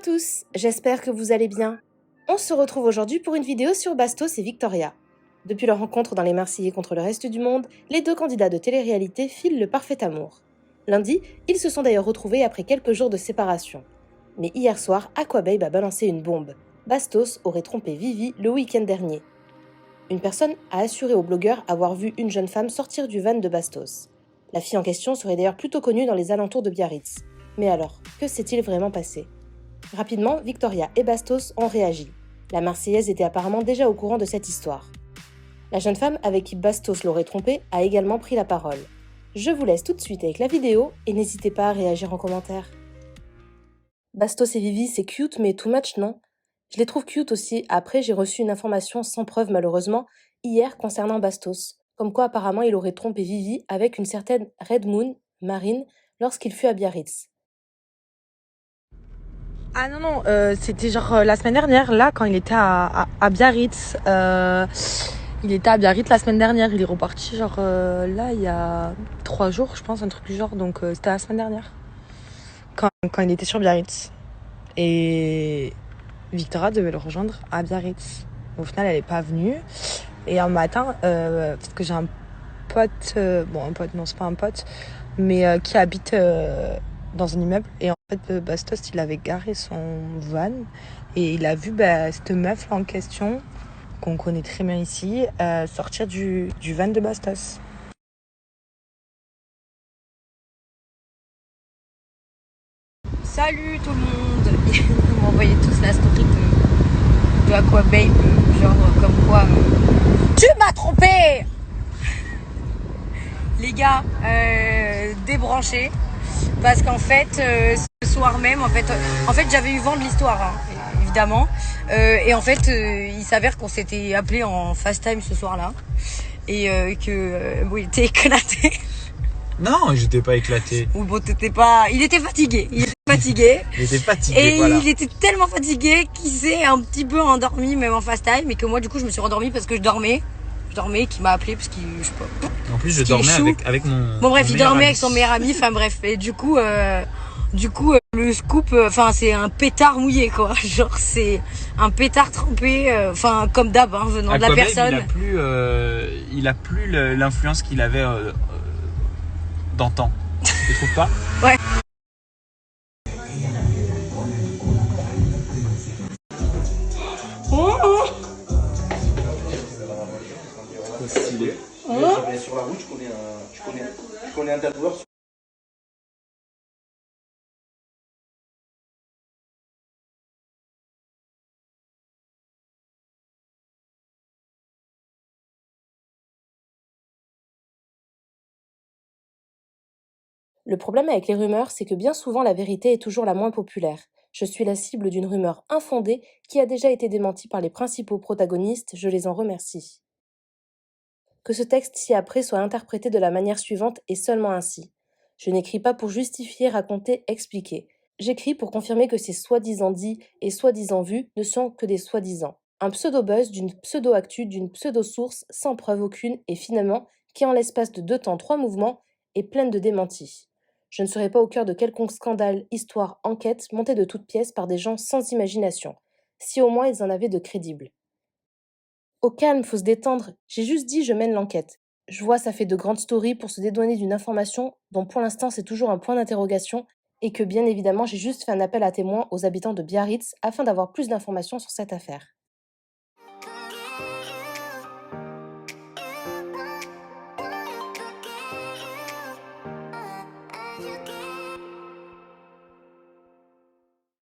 tous, j'espère que vous allez bien. On se retrouve aujourd'hui pour une vidéo sur Bastos et Victoria. Depuis leur rencontre dans Les Marseillais contre le reste du monde, les deux candidats de télé-réalité filent le parfait amour. Lundi, ils se sont d'ailleurs retrouvés après quelques jours de séparation. Mais hier soir, Aquababe a balancé une bombe. Bastos aurait trompé Vivi le week-end dernier. Une personne a assuré aux blogueurs avoir vu une jeune femme sortir du van de Bastos. La fille en question serait d'ailleurs plutôt connue dans les alentours de Biarritz. Mais alors, que s'est-il vraiment passé ? Rapidement, Victoria et Bastos ont réagi. La Marseillaise était apparemment déjà au courant de cette histoire. La jeune femme avec qui Bastos l'aurait trompée a également pris la parole. Je vous laisse tout de suite avec la vidéo et n'hésitez pas à réagir en commentaire. Bastos et Vivi, c'est cute mais too much, non ? Je les trouve cute aussi. Après, j'ai reçu une information sans preuve malheureusement hier concernant Bastos, comme quoi apparemment il aurait trompé Vivi avec une certaine Red Moon, Marine, lorsqu'il fut à Biarritz. Ah non, c'était genre la semaine dernière, là, quand il était à Biarritz. Il était à Biarritz la semaine dernière. Il est reparti, genre, là, il y a 3 jours, je pense, un truc du genre. Donc, c'était la semaine dernière. Quand il était sur Biarritz. Et Victoria devait le rejoindre à Biarritz. Au final, elle n'est pas venue. Et un matin, parce que j'ai un pote... un pote, non, c'est pas un pote, mais qui habite... dans un immeuble, et en fait Bastos il avait garé son van et il a vu cette meuf là en question qu'on connaît très bien ici sortir du van de Bastos. Salut tout le monde. Vous m'envoyez tous la story de Aquababe, genre comme quoi tu m'as trompé les gars, débranchez. Parce qu'en fait, ce soir même, en fait j'avais eu vent de l'histoire, hein, évidemment. Et en fait, il s'avère qu'on s'était appelé en FaceTime ce soir-là. Et il était éclaté. Non, j'étais pas éclaté. Ou bon, t'étais pas... Il était fatigué. Il était fatigué. Et voilà. il était tellement fatigué qu'il s'est un petit peu endormi, même en FaceTime. Et que moi, du coup, je me suis rendormie parce que je dormais, qu'il m'a appelé parce qu'il... Je sais pas. En plus, je dormais avec mon... Bon bref, mon il dormait ami. avec son meilleur ami, enfin bref. Et du coup, le scoop, c'est un pétard mouillé, quoi. Genre, c'est un pétard trempé, comme d'hab, hein, venant de la personne. Il a plus l'influence qu'il avait d'antan. Tu trouves pas? Ouais. Stylé. Sur la route, tu connais un tatoueur. Le problème avec les rumeurs, c'est que bien souvent la vérité est toujours la moins populaire. Je suis la cible d'une rumeur infondée qui a déjà été démentie par les principaux protagonistes, je les en remercie. Que ce texte ci-après soit interprété de la manière suivante et seulement ainsi. Je n'écris pas pour justifier, raconter, expliquer. J'écris pour confirmer que ces soi-disant dits et soi-disant vus ne sont que des soi-disant. Un pseudo-buzz d'une pseudo-actu, d'une pseudo-source sans preuve aucune et finalement, qui en l'espace de 2 temps 3 mouvements, est pleine de démentis. Je ne serai pas au cœur de quelconque scandale, histoire, enquête montée de toutes pièces par des gens sans imagination. Si au moins ils en avaient de crédibles. Au calme, faut se détendre. J'ai juste dit je mène l'enquête. Je vois ça fait de grandes stories pour se dédouaner d'une information dont pour l'instant c'est toujours un point d'interrogation et que bien évidemment j'ai juste fait un appel à témoins aux habitants de Biarritz afin d'avoir plus d'informations sur cette affaire.